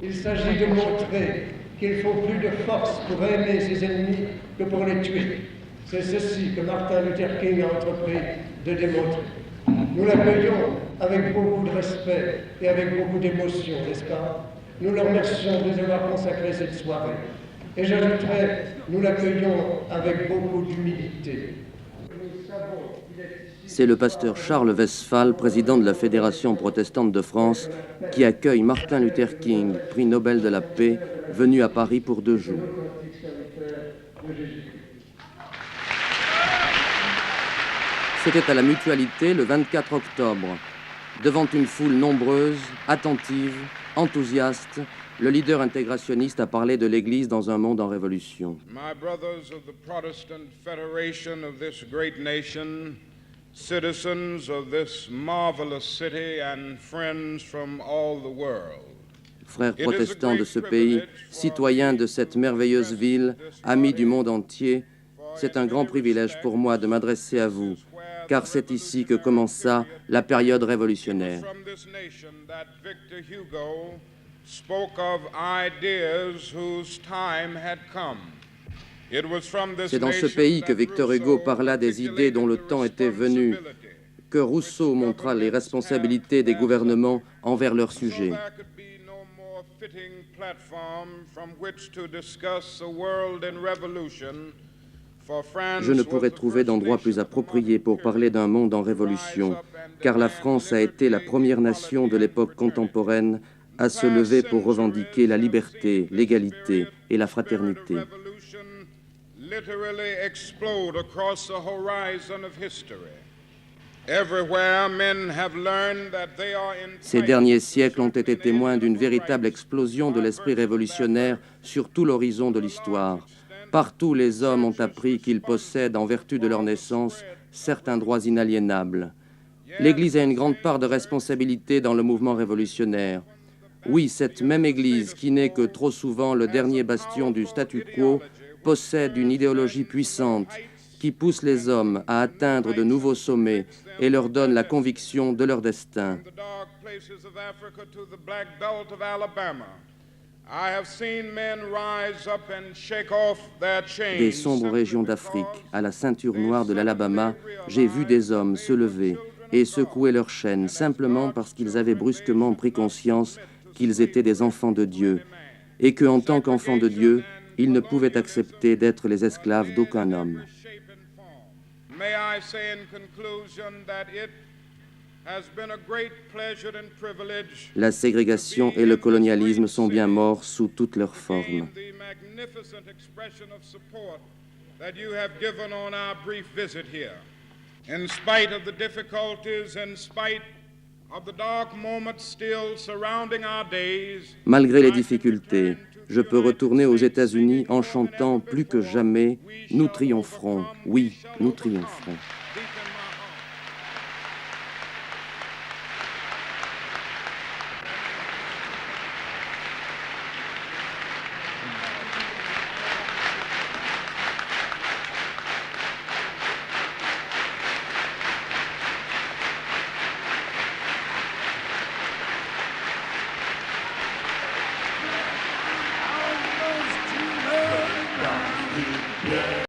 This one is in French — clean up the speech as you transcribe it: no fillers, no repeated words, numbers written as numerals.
Il s'agit de montrer qu'il faut plus de force pour aimer ses ennemis que pour les tuer. C'est ceci que Martin Luther King a entrepris de démontrer. Nous l'accueillons avec beaucoup de respect et avec beaucoup d'émotion, n'est-ce pas? Nous le remercions de nous avoir consacré cette soirée. Et j'ajouterai, nous l'accueillons avec beaucoup d'humilité. C'est le pasteur Charles Westphal, président de la Fédération protestante de France, qui accueille Martin Luther King, prix Nobel de la paix, venu à Paris pour 2 jours. C'était à la Mutualité le 24 octobre. Devant une foule nombreuse, attentive, enthousiaste, le leader intégrationniste a parlé de l'Église dans un monde en révolution. My brothers of the Protestant Federation of this great nation, citizens of this marvelous city and friends from all the world. Frères protestants de ce pays, citoyens de cette merveilleuse ville, amis du monde entier, c'est un grand privilège pour moi de m'adresser à vous, car c'est ici que commença la période révolutionnaire. C'est dans ce pays que Victor Hugo parla des idées dont le temps était venu, que Rousseau montra les responsabilités des gouvernements envers leurs sujets. Je ne pourrais trouver d'endroit plus approprié pour parler d'un monde en révolution, car la France a été la première nation de l'époque contemporaine à se lever pour revendiquer la liberté, l'égalité et la fraternité. Ces derniers siècles ont été témoins d'une véritable explosion de l'esprit révolutionnaire sur tout l'horizon de l'histoire. Partout, les hommes ont appris qu'ils possèdent, en vertu de leur naissance, certains droits inaliénables. L'Église a une grande part de responsabilité dans le mouvement révolutionnaire. Oui, cette même Église, qui n'est que trop souvent le dernier bastion du statu quo, possède une idéologie puissante qui pousse les hommes à atteindre de nouveaux sommets et leur donne la conviction de leur destin. Des sombres régions d'Afrique à la ceinture noire de l'Alabama, j'ai vu des hommes se lever et secouer leurs chaînes simplement parce qu'ils avaient brusquement pris conscience qu'ils étaient des enfants de Dieu et qu'en tant qu'enfants de Dieu, ils ne pouvaient accepter d'être les esclaves d'aucun homme. La ségrégation et le colonialisme sont bien morts sous toutes leurs formes. Malgré les difficultés, je peux retourner aux États-Unis en chantant plus que jamais « Nous triompherons, oui, nous triompherons ».